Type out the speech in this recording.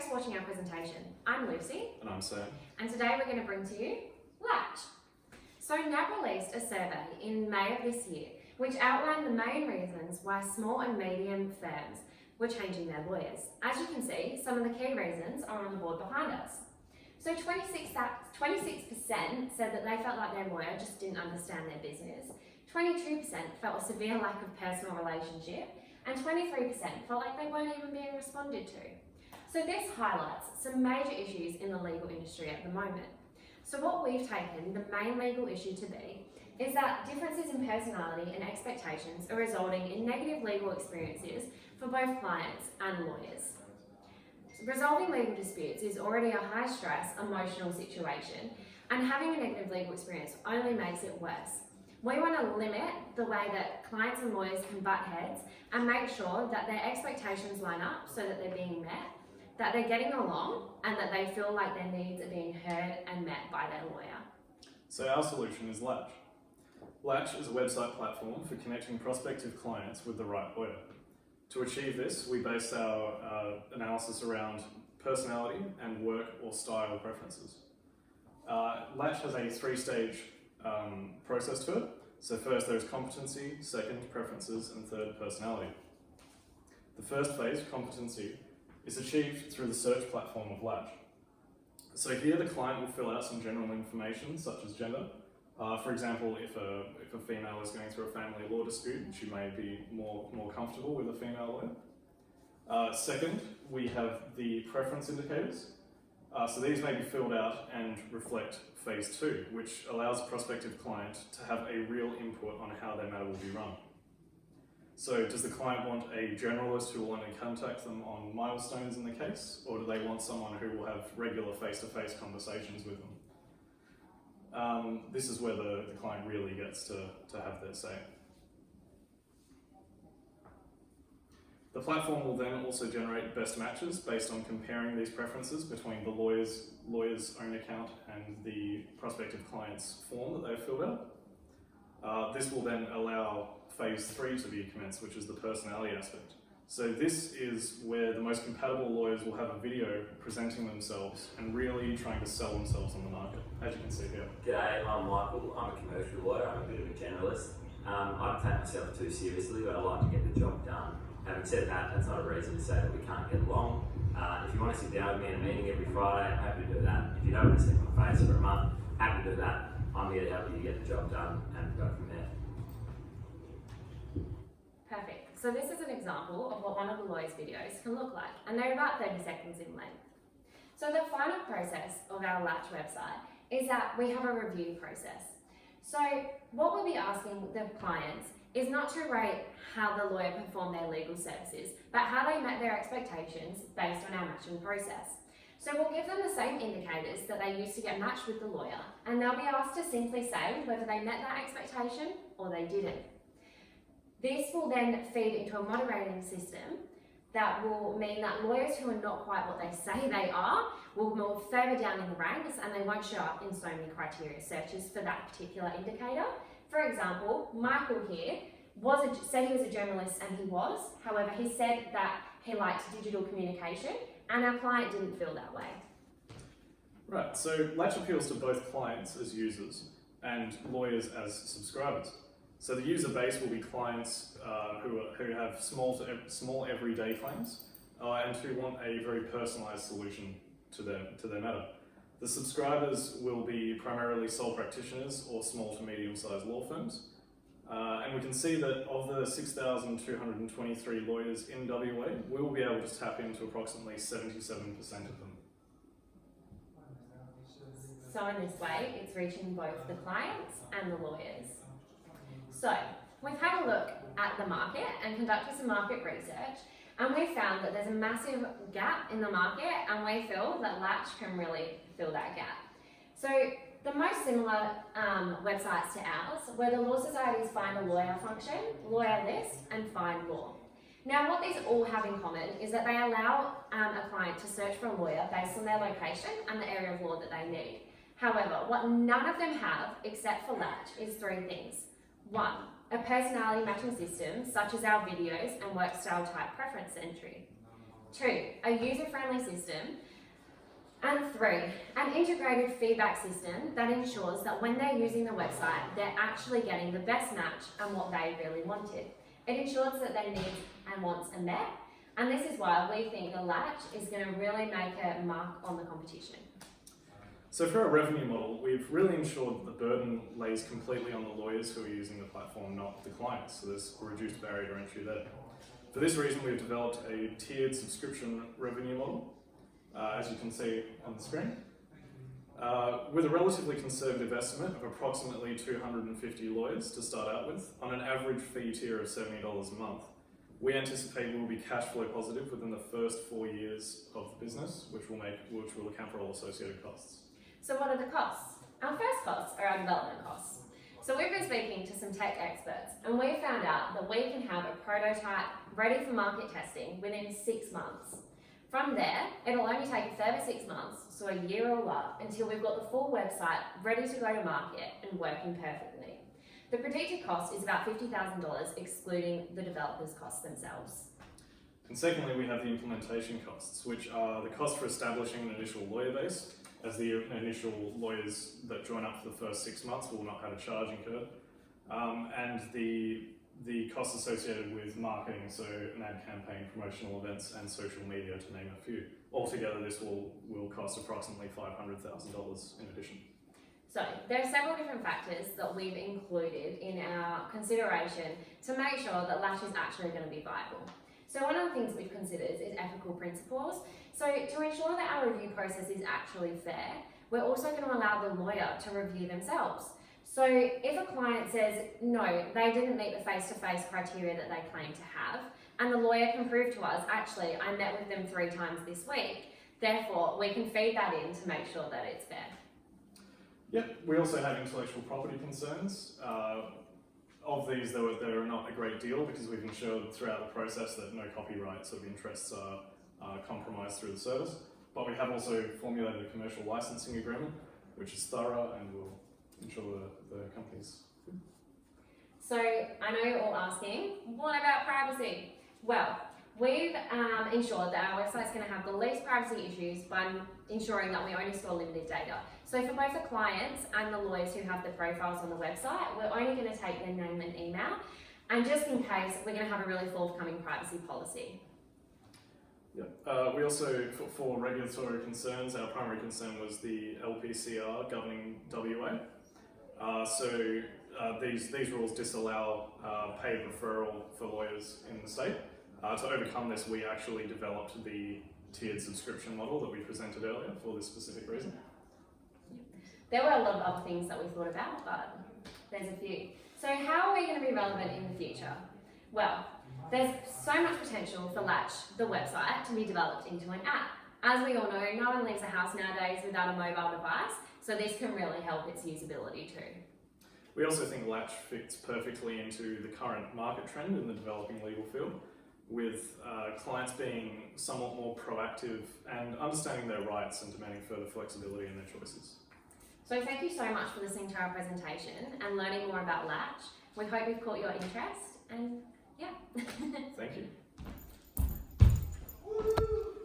Thanks for watching our presentation. I'm Lucy. And I'm Sam. And today we're going to bring to you Latch. So NAB released a survey in May of this year which outlined the main reasons why small and medium firms were changing their lawyers. As you can see, some of the key reasons are on the board behind us. So 26% said that they felt like their lawyer just didn't understand their business, 22% felt a severe lack of personal relationship, and 23% felt like they weren't even being responded to. So this highlights some major issues in the legal industry at the moment. So what we've taken the main legal issue to be is that differences in personality and expectations are resulting in negative legal experiences for both clients and lawyers. Resolving legal disputes is already a high-stress, emotional situation, and having a negative legal experience only makes it worse. We want to limit the way that clients and lawyers can butt heads and make sure that their expectations line up so that they're being met, that they're getting along, and that they feel like their needs are being heard and met by their lawyer. So our solution is Latch. Latch is a website platform for connecting prospective clients with the right lawyer. To achieve this, we base our analysis around personality and work or style preferences. Latch has a three-stage process to it. So first there's competency, second preferences, and third personality. The first phase, competency, is achieved through the search platform of Latch. So here the client will fill out some general information such as gender. For example, if a female is going through a family law dispute, she may be more comfortable with a female lawyer. Second, we have the preference indicators. So these may be filled out and reflect phase 2, which allows a prospective client to have a real input on how their matter will be run. So does the client want a generalist who will only contact them on milestones in the case, or do they want someone who will have regular face-to-face conversations with them? This is where the client really gets to have their say. The platform will then also generate best matches based on comparing these preferences between the lawyer's own account and the prospective client's form that they've filled out. This will then allow phase 3 to be commenced, which is the personality aspect. So this is where the most compatible lawyers will have a video presenting themselves and really trying to sell themselves on the market, as you can see here. G'day, I'm Michael. I'm a commercial lawyer. I'm a bit of a generalist. I don't take myself too seriously, but I like to get the job done. Having said that, that's not a reason to say that we can't get along. If you want to sit down with me in a meeting every Friday, I'm happy to do that. If you don't want to see my face for a month, happy to do that. I'm here to help you get the job done and go from there. Perfect. So this is an example of what one of the lawyer's videos can look like, and they're about 30 seconds in length. So the final process of our Latch website is that we have a review process. So what we'll be asking the clients is not to rate how the lawyer performed their legal services, but how they met their expectations based on our matching process. So we'll give them the same indicators that they used to get matched with the lawyer, and they'll be asked to simply say whether they met that expectation or they didn't. This will then feed into a moderating system that will mean that lawyers who are not quite what they say they are will move further down in the ranks, and they won't show up in so many criteria searches for that particular indicator. For example, Michael here said he was a journalist, and he was. However, he said that he liked digital communication, and our client didn't feel that way. Right, so Latch appeals to both clients as users and lawyers as subscribers. So the user base will be clients who have small everyday claims and who want a very personalised solution to their matter. The subscribers will be primarily sole practitioners or small to medium-sized law firms. And we can see that of the 6,223 lawyers in WA, we will be able to tap into approximately 77% of them. So in this way, it's reaching both the clients and the lawyers. So we've had a look at the market and conducted some market research, and we found that there's a massive gap in the market, and we feel that Latch can really fill that gap. So the most similar websites to ours were the Law Society's Find a Lawyer function, Lawyer List, and Find Law. Now what these all have in common is that they allow a client to search for a lawyer based on their location and the area of law that they need. However, what none of them have, except for Latch, is 3 things. 1, a personality matching system, such as our videos and work style type preference entry. 2, a user-friendly system. And 3, an integrated feedback system that ensures that when they're using the website, they're actually getting the best match and what they really wanted. It ensures that their needs and wants are met, and this is why we think the latch is going to really make a mark on the competition. So for our revenue model, we've really ensured that the burden lays completely on the lawyers who are using the platform, not the clients, so there's a reduced barrier to entry there. For this reason, we've developed a tiered subscription revenue model, as you can see on the screen. With a relatively conservative estimate of approximately 250 lawyers to start out with, on an average fee tier of $70 a month, we anticipate we will be cash flow positive within the first 4 years of the business, which will account for all associated costs. So what are the costs? Our first costs are our development costs. So we've been speaking to some tech experts, and we found out that we can have a prototype ready for market testing within 6 months. From there, it'll only take a further 6 months, so a year or up, until we've got the full website ready to go to market and working perfectly. The predicted cost is about $50,000, excluding the developers' costs themselves. And secondly, we have the implementation costs, which are the cost for establishing an initial lawyer base, as the initial lawyers that join up for the first 6 months will not have a charge incurred, and the costs associated with marketing, so an ad campaign, promotional events, and social media, to name a few. Altogether, this will cost approximately $500,000 in addition. So there are several different factors that we've included in our consideration to make sure that Latch is actually going to be viable. So one of the things we've considered is ethical principles. So to ensure that our review process is actually fair, we're also going to allow the lawyer to review themselves. So if a client says, no, they didn't meet the face-to-face criteria that they claim to have, and the lawyer can prove to us, actually, I met with them 3 times this week, therefore we can feed that in to make sure that it's fair. Yep, we also have intellectual property concerns. Of these, there are not a great deal because we've ensured throughout the process that no copyrights or interests are compromised through the service. But we have also formulated a commercial licensing agreement, which is thorough and will ensure the company's good. So I know you're all asking, what about privacy? Well, we've ensured that our website's going to have the least privacy issues by ensuring that we only store limited data. So for both the clients and the lawyers who have the profiles on the website, we're only going to take their name and email. And just in case, we're going to have a really forthcoming privacy policy. Yep. We also, for regulatory concerns, our primary concern was the LPCR governing WA. These rules disallow paid referral for lawyers in the state. To overcome this, we actually developed the tiered subscription model that we presented earlier for this specific reason. There were a lot of other things that we thought about, but there's a few. So how are we going to be relevant in the future? Well, there's so much potential for Latch, the website, to be developed into an app. As we all know, no one leaves a house nowadays without a mobile device, so this can really help its usability too. We also think Latch fits perfectly into the current market trend in the developing legal field, with clients being somewhat more proactive and understanding their rights and demanding further flexibility in their choices. So thank you so much for listening to our presentation and learning more about Latch. We hope we've caught your interest, and yeah. Thank you. Woo!